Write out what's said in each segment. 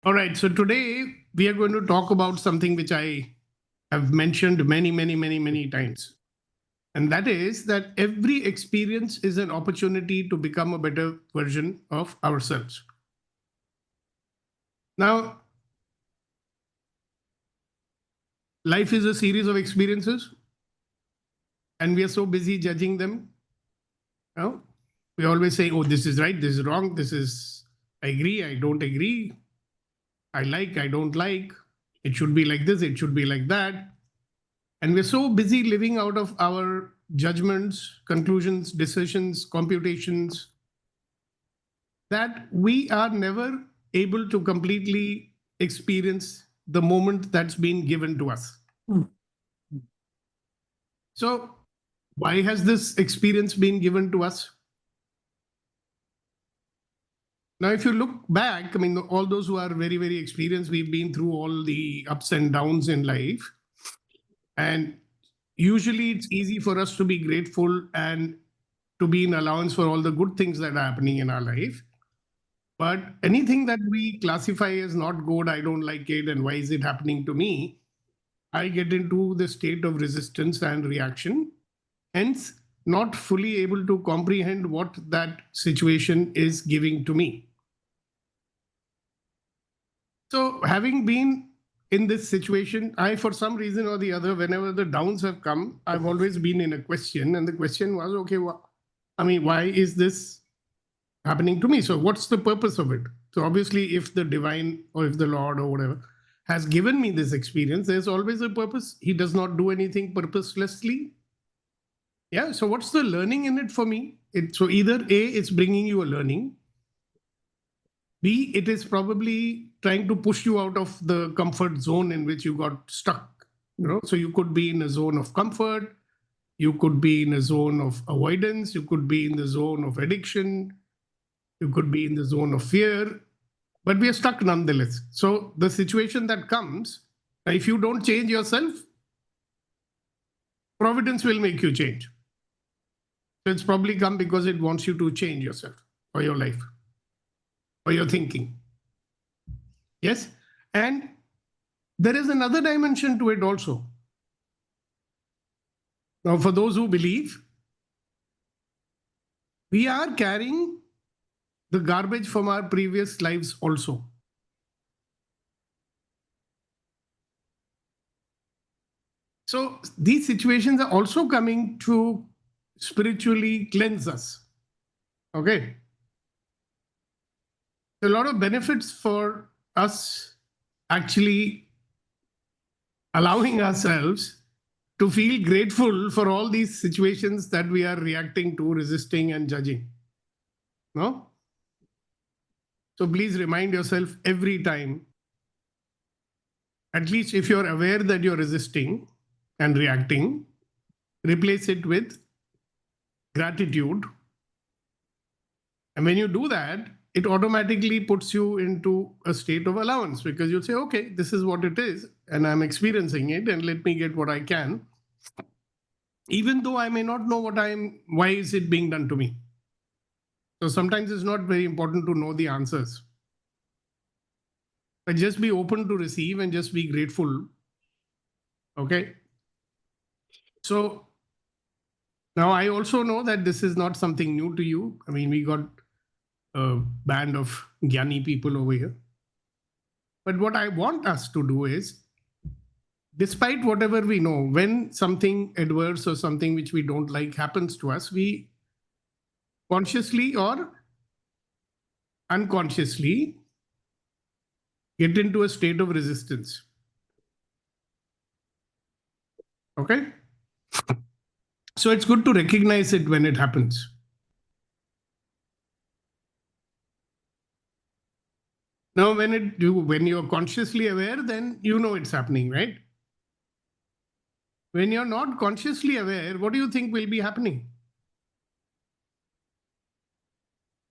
All right. So today we are going to talk about something which I have mentioned many times. And that is that every experience is an opportunity to become a better version of ourselves. Now, life is a series of experiences, and we are so busy judging them. You know? We always say, oh, this is right, this is wrong, this is, I agree, I don't agree, I like, I don't like, it should be like this, it should be like that. And we're so busy living out of our judgments, conclusions, decisions, computations that we are never able to completely experience the moment that's been given to us. So, why has this experience been given to us? Now, if you look back, I mean, all those who are very experienced, we've been through all the ups and downs in life. And usually it's easy for us to be grateful and to be in allowance for all the good things that are happening in our life. But anything that we classify as not good, I don't like it, and why is it happening to me? I get into the state of resistance and reaction, hence, not fully able to comprehend what that situation is giving to me. So, having been in this situation, I, for some reason or the other, whenever the downs have come, I've always been in a question. And the question was, okay, why is this happening to me? So, what's the purpose of it? So, obviously, if the divine or if the Lord or whatever has given me this experience, there's always a purpose. He does not do anything purposelessly. Yeah. So, what's the learning in it for me? So, either A, it's bringing you a learning. B, it is probably trying to push you out of the comfort zone in which you got stuck. So you could be in a zone of comfort, you could be in a zone of avoidance, you could be in the zone of addiction, you could be in the zone of fear, but we are stuck nonetheless. So the situation that comes, if you don't change yourself, Providence will make you change. So it's probably come because it wants you to change yourself or your life or your thinking. Yes. And there is another dimension to it also. Now, for those who believe, we are carrying the garbage from our previous lives also. So these situations are also coming to spiritually cleanse us. Okay. A lot of benefits for us actually allowing ourselves to feel grateful for all these situations that we are reacting to, resisting, and judging. No? So please remind yourself every time, at least if you're aware that you're resisting and reacting, replace it with gratitude. And when you do that, it automatically puts you into a state of allowance because you'll say, okay, this is what it is, and I'm experiencing it, and let me get what I can. Even though I may not know why is it being done to me? So sometimes it's not very important to know the answers. But just be open to receive and just be grateful. Okay. So now I also know that this is not something new to you. I mean, we got a band of Gyani people over here. But what I want us to do is, despite whatever we know, when something adverse or something which we don't like happens to us, we consciously or unconsciously get into a state of resistance. Okay? So it's good to recognize it when it happens. Now, when you're consciously aware, then you know it's happening, right? When you're not consciously aware, what do you think will be happening?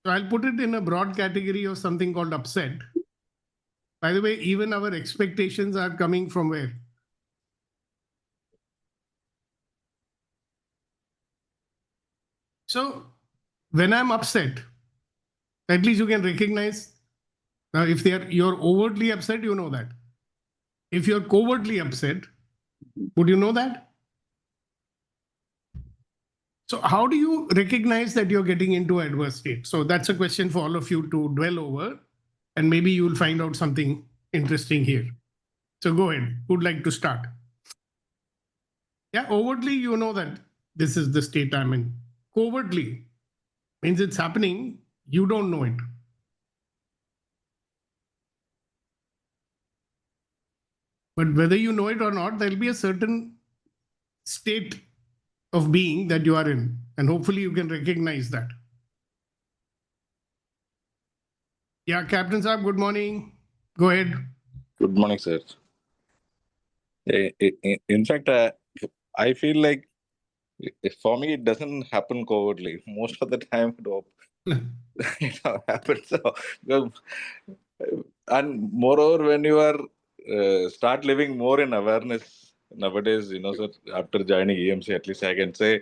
So I'll put it in a broad category of something called upset. By the way, even our expectations are coming from where? So when I'm upset, at least you can recognize Now, if you're overtly upset, you know that. If you're covertly upset, would you know that? So how do you recognize that you're getting into adverse state? So that's a question for all of you to dwell over, and maybe you will find out something interesting here. So go ahead. Who'd like to start? Yeah, overtly, you know that this is the state I'm in. Covertly means it's happening, you don't know it. But whether you know it or not, there'll be a certain state of being that you are in, and hopefully you can recognize that. Yeah, Captain Saab, good morning. Go ahead. Good morning, sir. In fact, I feel like for me, it doesn't happen covertly. Most of the time, it happens. And moreover, when you are start living more in awareness nowadays, sir, after joining EMC, at least I can say,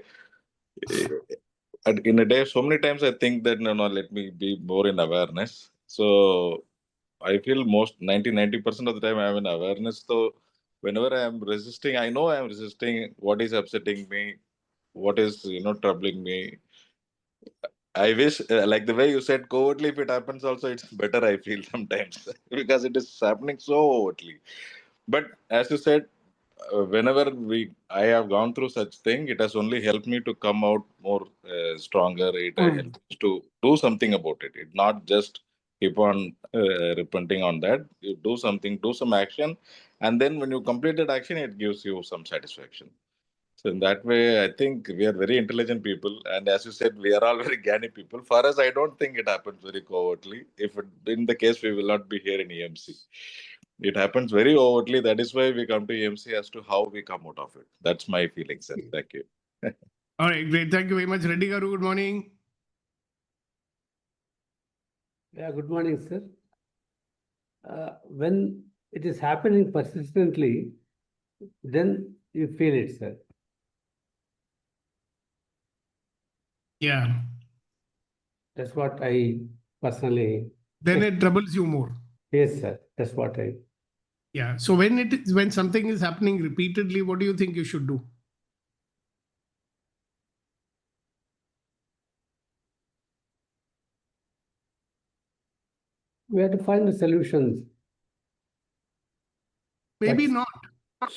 in a day, so many times I think that, no, let me be more in awareness. So I feel most 90% of the time I'm in awareness. So whenever I am resisting, I know I am resisting what is upsetting me, what is, troubling me. I wish, like the way you said, covertly, if it happens also, it's better, I feel sometimes, because it is happening so overtly. But as you said, whenever I have gone through such thing, it has only helped me to come out more stronger. It helps to do something about it. It not just keep on repenting on that. You do something, do some action, and then when you complete that action, it gives you some satisfaction. So in that way, I think we are very intelligent people, and as you said, we are all very gnani people. For us, I don't think it happens very covertly. If in the case, we will not be here in EMC. It happens very overtly. That is why we come to EMC as to how we come out of it. That's my feeling, sir. Thank you. All right, great. Thank you very much. Reddy Garu, good morning. Yeah, good morning, sir. When it is happening persistently, then you feel it, sir. Yeah. That's what I personally. Then it troubles you more. Yes, sir. That's what I. Yeah. So when something is happening repeatedly, what do you think you should do? We have to find the solutions. Maybe That's- not.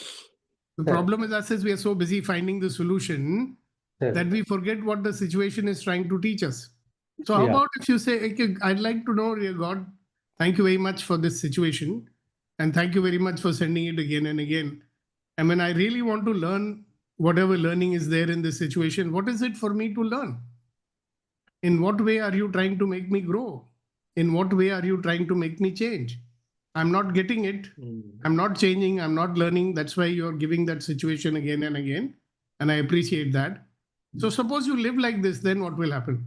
The problem is us is we are so busy finding the solution that we forget what the situation is trying to teach us. So how about if you say, okay, I'd like to know, dear God, thank you very much for this situation. And thank you very much for sending it again and again. I mean, I really want to learn whatever learning is there in this situation. What is it for me to learn? In what way are you trying to make me grow? In what way are you trying to make me change? I'm not getting it. I'm not changing. I'm not learning. That's why you're giving that situation again and again. And I appreciate that. So suppose you live like this, then what will happen?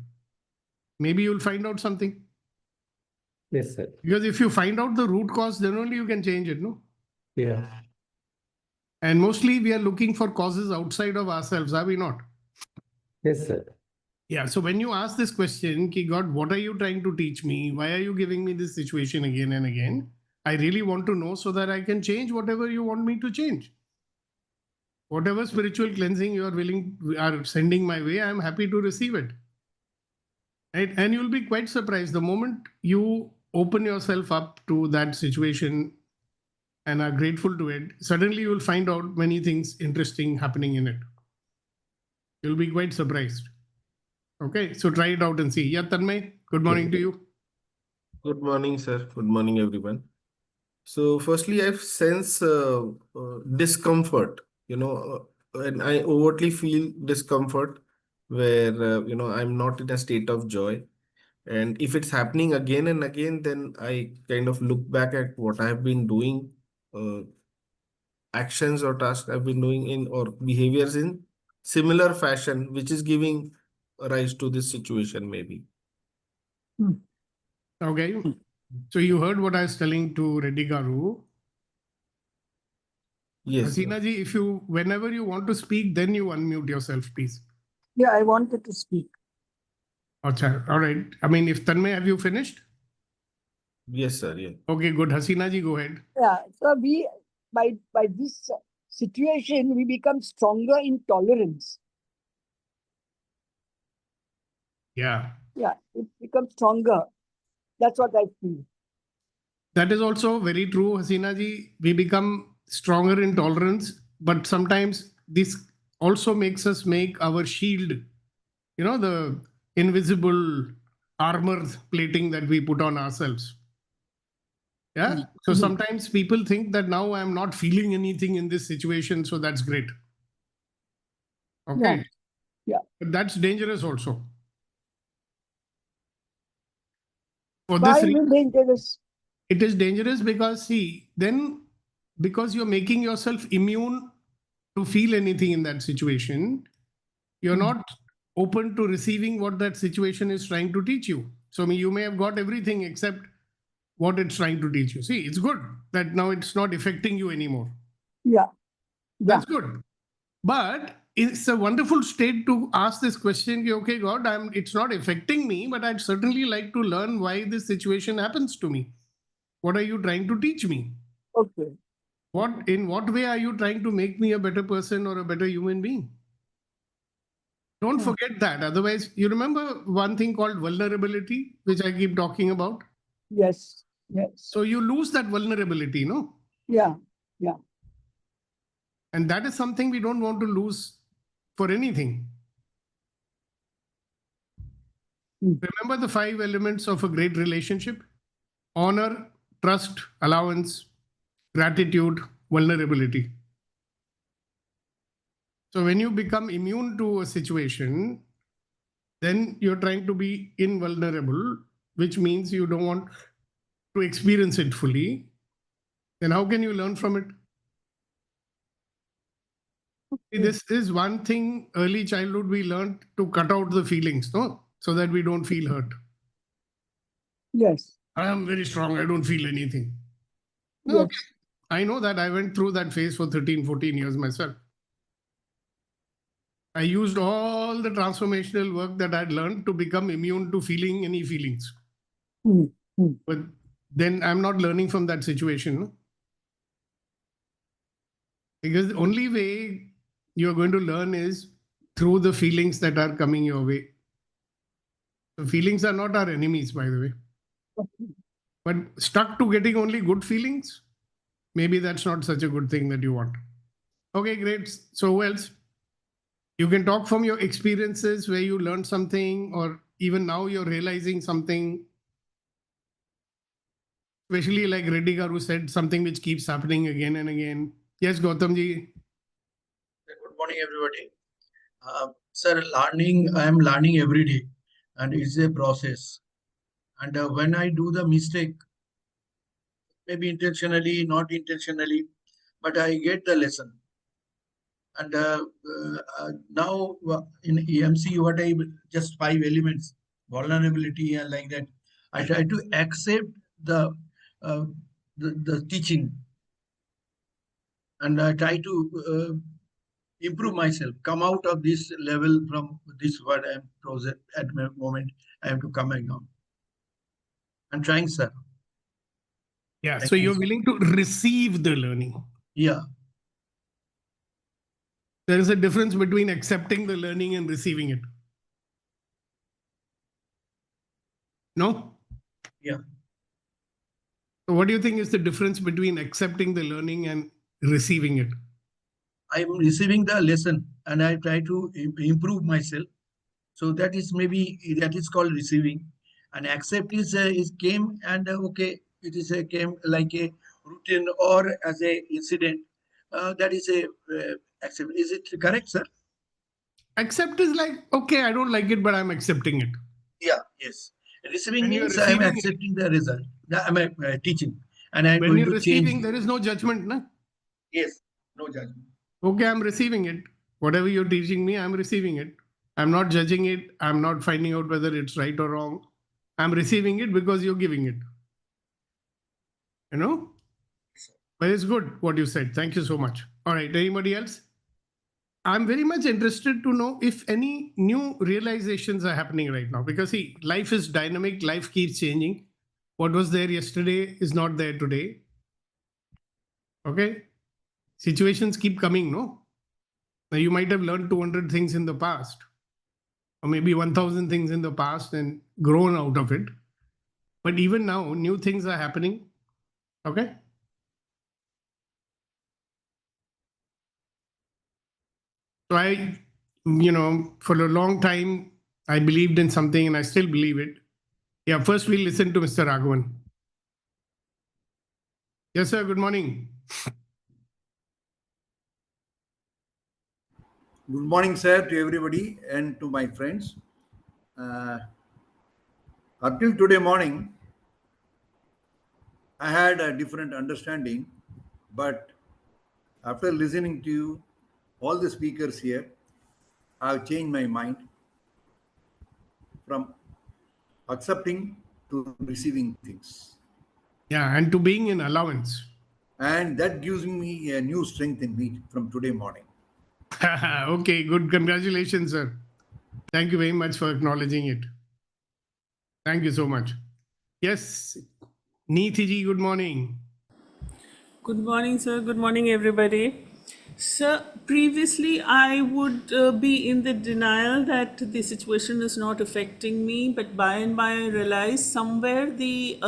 Maybe you'll find out something. Yes, sir. Because if you find out the root cause, then only you can change it, no? Yeah. And mostly we are looking for causes outside of ourselves, are we not? Yes, sir. Yeah. So when you ask this question, Ki God, what are you trying to teach me? Why are you giving me this situation again and again? I really want to know so that I can change whatever you want me to change. Whatever spiritual cleansing you are sending my way, I'm happy to receive it. Right? And you'll be quite surprised the moment you open yourself up to that situation and are grateful to it, suddenly you will find out many things interesting happening in it. You'll be quite surprised. Okay, so try it out and see. Yeah, Tanmay, good morning to you. Good morning, sir. Good morning, everyone. So, firstly, I sense discomfort, and I overtly feel discomfort where, I'm not in a state of joy. And if it's happening again and again, then I kind of look back at what I have been doing, actions or tasks I've been doing in or behaviors in similar fashion, which is giving rise to this situation, maybe. Okay, so you heard what I was telling to Reddy Garu. Yes. Hasina ji, whenever you want to speak, then you unmute yourself, please. Yeah, I wanted to speak. Achha, all right. I mean, if Tanmay, have you finished? Yes, sir. Yeah. Okay, good. Hasina ji, go ahead. Yeah, so we by this situation we become stronger in tolerance. Yeah. Yeah, it becomes stronger. That's what I feel. That is also very true, Hasina ji. We become stronger in tolerance, but sometimes this also makes us make our shield, the invisible armor plating that we put on ourselves. Yeah. So sometimes people think that now I'm not feeling anything in this situation, so that's great. Okay. Yeah. But that's dangerous also. For Why this is reason, it dangerous? it is dangerous because, see, then because you're making yourself immune to feel anything in that situation, you're not open to receiving what that situation is trying to teach you. So you may have got everything except what it's trying to teach you. See, it's good that now it's not affecting you anymore. Yeah. That's good. But it's a wonderful state to ask this question, okay, God, it's not affecting me, but I'd certainly like to learn why this situation happens to me. What are you trying to teach me? Okay. In what way are you trying to make me a better person or a better human being? Don't forget that. Otherwise, you remember one thing called vulnerability, which I keep talking about? Yes. Yes. So you lose that vulnerability, no? Yeah. Yeah. And that is something we don't want to lose for anything. Remember the 5 elements of a great relationship: honor, trust, allowance, gratitude, vulnerability. So when you become immune to a situation, then you're trying to be invulnerable, which means you don't want to experience it fully. Then how can you learn from it? This is one thing, early childhood, we learned to cut out the feelings, no? So that we don't feel hurt. Yes. I am very strong. I don't feel anything. Yes. Okay. I know that. I went through that phase for 13, 14 years myself. I used all the transformational work that I'd learned to become immune to feeling any feelings. But then I'm not learning from that situation. No? Because the only way you're going to learn is through the feelings that are coming your way. The feelings are not our enemies, by the way. But stuck to getting only good feelings, maybe that's not such a good thing that you want. Okay, great. So who else? You can talk from your experiences where you learned something, or even now you're realizing something. Especially like Reddy Garu said, something which keeps happening again and again. Yes, Gautam ji. Good morning, everybody. Sir, I am learning every day, and it's a process. And when I do the mistake, maybe intentionally, not intentionally, but I get the lesson. And now in EMC, what I just 5 elements, vulnerability and like that. I try to accept the teaching, and I try to improve myself, come out of this level from this what I am process at the moment. I have to come down. I'm trying, sir. Yeah. Thank So you, you're sir. willing to receive the learning. Yeah. There is a difference between accepting the learning and receiving it. No? Yeah. So what do you think is the difference between accepting the learning and receiving it? I'm receiving the lesson and I try to improve myself. So that is called receiving. And accept is came and okay, it is a came like a routine or as a incident. That is a accept. Is it correct, sir? Accept is like, okay, I don't like it, but I'm accepting it. Yeah. Yes. Receiving When you're means I am receiving it, accepting the result. I'm teaching, and I'm when going you're to change. receiving, there is no judgment. Na? Yes. No judgment. Okay, I'm receiving it. Whatever you're teaching me, I'm receiving it. I'm not judging it. I'm not finding out whether it's right or wrong. I'm receiving it because you're giving it. You know? But it's good what you said. Thank you so much. All right. Anybody else? I'm very much interested to know if any new realizations are happening right now, because see, life is dynamic, life keeps changing. What was there yesterday is not there today. Okay? Situations keep coming, no? Now, you might have learned 200 things in the past, or maybe 1,000 things in the past and grown out of it. But even now, new things are happening. Okay? So for a long time, I believed in something and I still believe it. Yeah, first we'll listen to Mr. Raghavan. Yes, sir. Good morning. Good morning, sir, to everybody and to my friends. Up till today morning, I had a different understanding, but after listening to you, all the speakers here, I've changed my mind from accepting to receiving things. Yeah, and to being in allowance. And that gives me a new strength in me from today morning. Okay, good. Congratulations, sir. Thank you very much for acknowledging it. Thank you so much. Yes, Neeti ji, good morning. Good morning, sir. Good morning, everybody. Sir, previously I would be in the denial that the situation is not affecting me, but by and by I realize somewhere the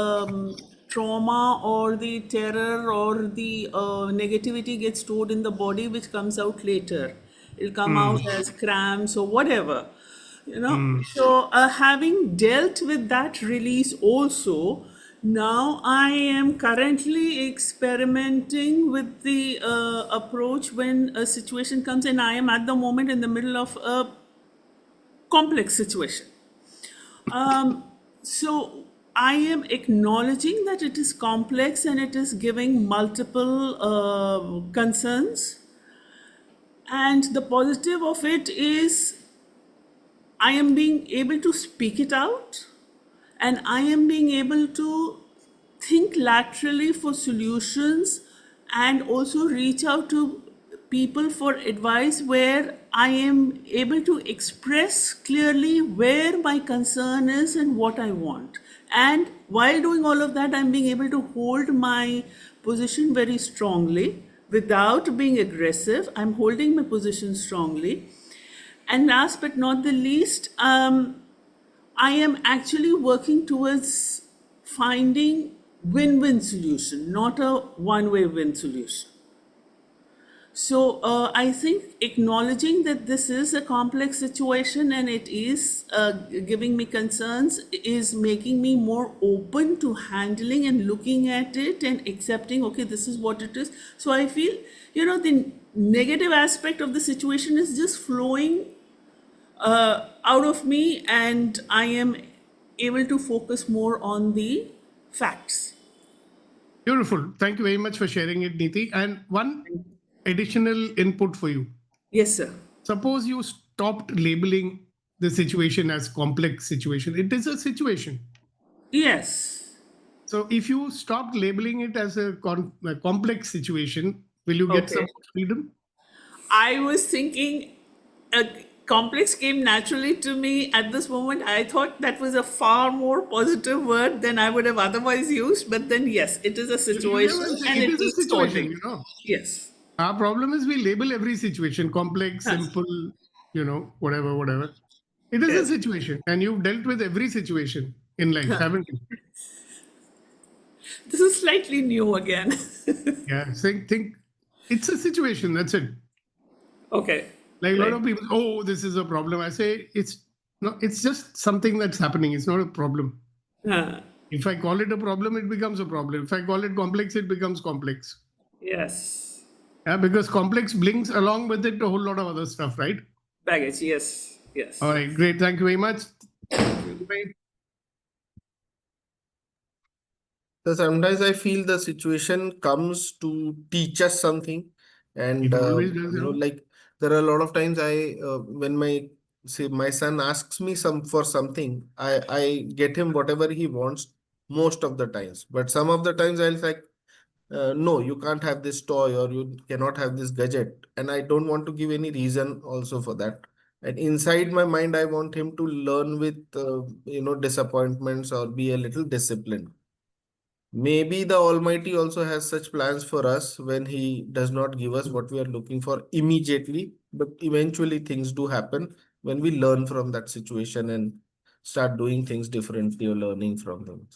trauma or the terror or the negativity gets stored in the body, which comes out later. It'll come out as cramps or whatever. So having dealt with that release also, now I am currently experimenting with the approach when a situation comes, and I am at the moment in the middle of a complex situation. So I am acknowledging that it is complex and it is giving multiple concerns, and the positive of it is I am being able to speak it out, and I am being able to think laterally for solutions and also reach out to people for advice where I am able to express clearly where my concern is and what I want. And while doing all of that, I'm being able to hold my position very strongly without being aggressive. I'm holding my position strongly. And last but not the least, I am actually working towards finding win-win solution, not a one-way win solution. So I think acknowledging that this is a complex situation and it is giving me concerns is making me more open to handling and looking at it and accepting, okay, this is what it is. So I feel, the negative aspect of the situation is just flowing out of me, and I am able to focus more on the facts. Beautiful. Thank you very much for sharing it, Neeti. And one additional input for you. Yes, sir. Suppose you stopped labeling the situation as complex situation. It is a situation. Yes. So if you stopped labeling it as a complex situation, will you get some Okay. freedom? I was thinking complex came naturally to me at this moment. I thought that was a far more positive word than I would have otherwise used. But then, yes, it is a situation and It it is a is situation, sorted. Yes. Our problem is we label every situation complex, simple, whatever. It is a Yes. situation, and you've dealt with every situation in life, haven't you? This is slightly new again. Yeah, think it's a situation. That's it. Okay. Like a lot Right. of people, oh, this is a problem. I say it's just something that's happening. It's not a problem. If I call it a problem, it becomes a problem. If I call it complex, it becomes complex. Yes. Yeah, because complex brings along with it a whole lot of other stuff, right? Baggage. Yes. Yes. All right, great. Thank you very much. So sometimes I feel the situation comes to teach us something, and It always does, like there are a lot of times when my son asks me for something, I get him whatever he wants most of the times. But some of the times I'll like, no, you can't have this toy or you cannot have this gadget, and I don't want to give any reason also for that. And inside my mind, I want him to learn with disappointments or be a little disciplined. maybe the Almighty also has such plans for us when He does not give us what we are looking for immediately, but eventually things do happen when we learn from that situation and start doing things differently or learning from them.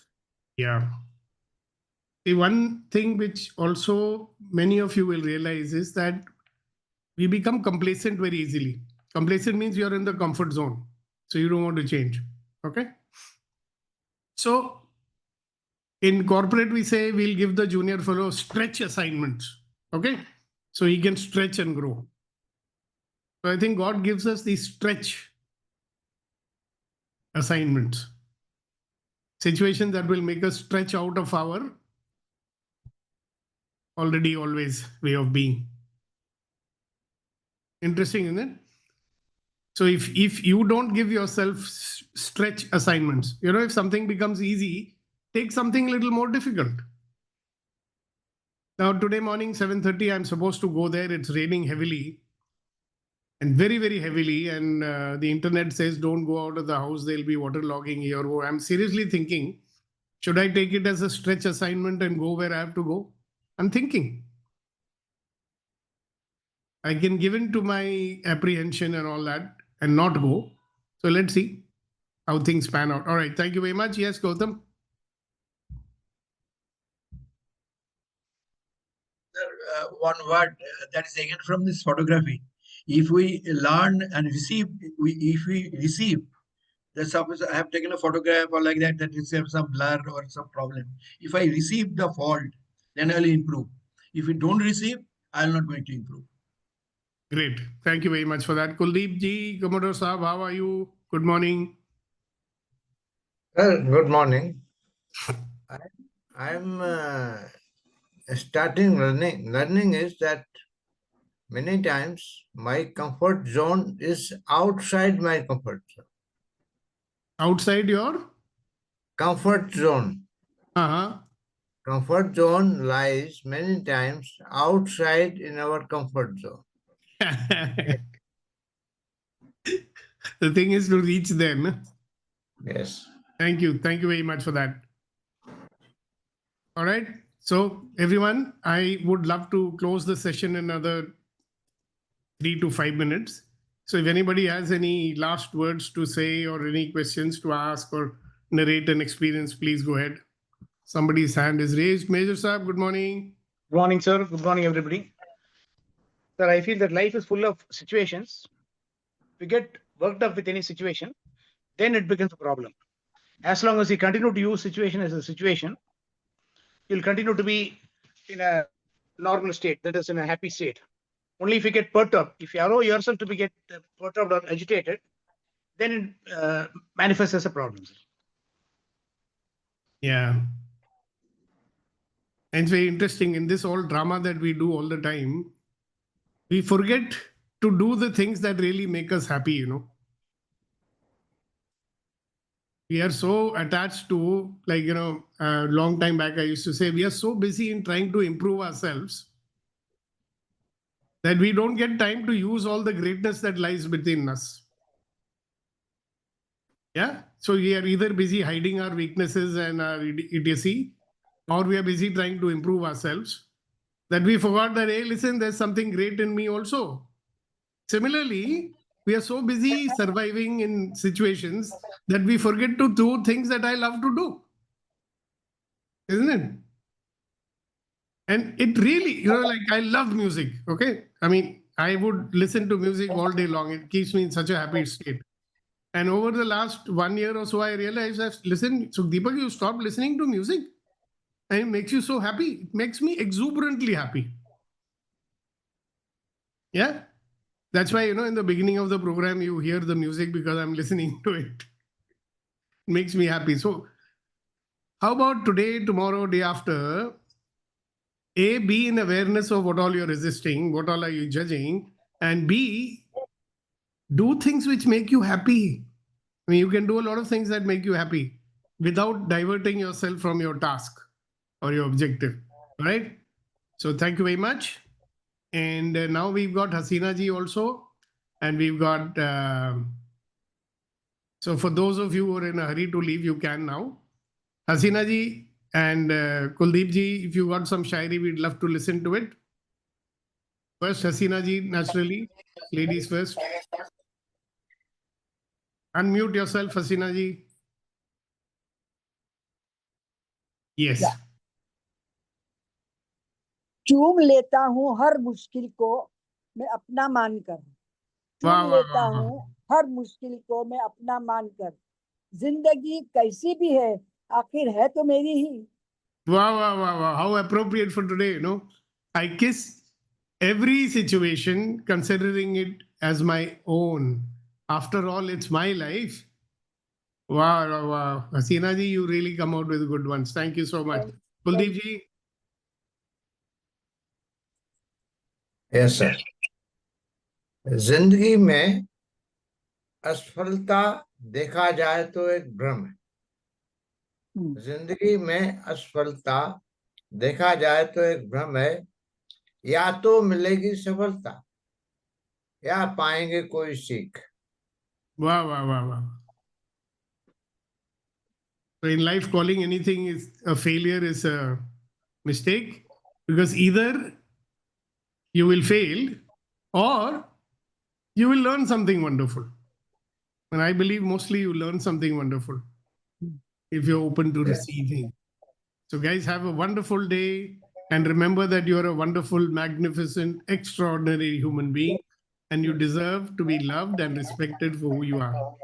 Yeah. The one thing which also many of you will realize is that we become complacent very easily. Complacent means you're in the comfort zone, so you don't want to change. Okay. So in corporate, we say we'll give the junior fellow stretch assignments. Okay. So he can stretch and grow. So I think God gives us these stretch assignments, situations that will make us stretch out of our already always way of being. Interesting, isn't it? So if you don't give yourself stretch assignments, if something becomes easy, take something a little more difficult. Now today morning 7:30, I'm supposed to go there. It's raining heavily and very, very heavily. And the internet says don't go out of the house. There'll be waterlogging here. Oh, I'm seriously thinking, should I take it as a stretch assignment and go where I have to go? I'm thinking. I can give in to my apprehension and all that and not go. So let's see how things pan out. All right. Thank you very much. Yes, Gautam. Sir, one word that is taken from this photography. If we learn and receive, if we receive, that suppose I have taken a photograph or like that, that is some blur or some problem. If I receive the fault, then I'll improve. If we don't receive, I'm not going to improve. Great. Thank you very much for that. Kuldeep ji, Commodore Saab, how are you? Good morning. Well, good morning. I'm starting learning. Learning is that many times my comfort zone is outside my comfort zone. Outside your? Comfort zone. Uh-huh. Comfort zone lies many times outside in our comfort zone. The thing is to reach them. Yes. Thank you. Thank you very much for that. All right. So everyone, I would love to close the session in another 3 to 5 minutes. So if anybody has any last words to say or any questions to ask or narrate an experience, please go ahead. Somebody's hand is raised. Major Saab, good morning. Good morning, sir. Good morning, everybody. Sir, I feel that life is full of situations. If you get worked up with any situation, then it becomes a problem. As long as you continue to use situation as a situation, you'll continue to be in a normal state, that is in a happy state. Only if you get perturbed, if you allow yourself to be get perturbed or agitated, then it manifests as a problem. Sir. Yeah. And it's very interesting in this all drama that we do all the time, we forget to do the things that really make us happy, We are so attached to, like, a long time back, I used to say, we are so busy in trying to improve ourselves that we don't get time to use all the greatness that lies within us. Yeah. So we are either busy hiding our weaknesses and our idiocy, or we are busy trying to improve ourselves, that we forgot that, hey, listen, there's something great in me also. Similarly, we are so busy surviving in situations that we forget to do things that I love to do. Isn't it? And it really, like I love music. Okay. I mean, I would listen to music all day long. It keeps me in such a happy state. And over the last 1 year or so, I realized listen, so Deepak, you stopped listening to music. And it makes you so happy. It makes me exuberantly happy. Yeah. That's why, in the beginning of the program, you hear the music because I'm listening to it. It makes me happy. So how about today, tomorrow, day after, A, be in awareness of what all you're resisting, what all are you judging, and B, do things which make you happy. I mean, you can do a lot of things that make you happy without diverting yourself from your task or your objective, right? So thank you very much. And now we've got Hasina ji also, and we've got, so for those of you who are in a hurry to leave, you can now. Hasina ji, And Kuldeep ji, if you got some shairi, we'd love to listen to it. First, Hasina ji, naturally. Ladies first. Unmute yourself, Hasina ji. Yes. Yeah. चूम लेता हूँ हर मुश्किल को मैं अपना मानकर, वाह, चूम वाह, लेता वाह, वाह। हूँ हर मुश्किल को मैं अपना मानकर, जिंदगी कैसी भी है आखिर है तो मेरी ही. Wow, wow, wow, wow. How appropriate for today, you know. I kiss every situation, considering it as my own. After all, it's my life. Wow, wow, wow. Hasina ji, you really come out with good ones. Thank you so much. Thank- Kuldeep ji. Yes sir. जिंदगी में असफलता देखा जाए तो एक भ्रम है। जिंदगी में असफलता देखा जाए तो एक भ्रम है, या तो मिलेगी सफलता या पाएंगे कोई सीख। Wow, wow, wow, wow. So in life, calling anything is a failure is a mistake, because either you will fail or you will learn something wonderful. And I believe mostly you learn something wonderful if you're open to receiving. So guys, have a wonderful day, and remember that you are a wonderful, magnificent, extraordinary human being, and you deserve to be loved and respected for who you are.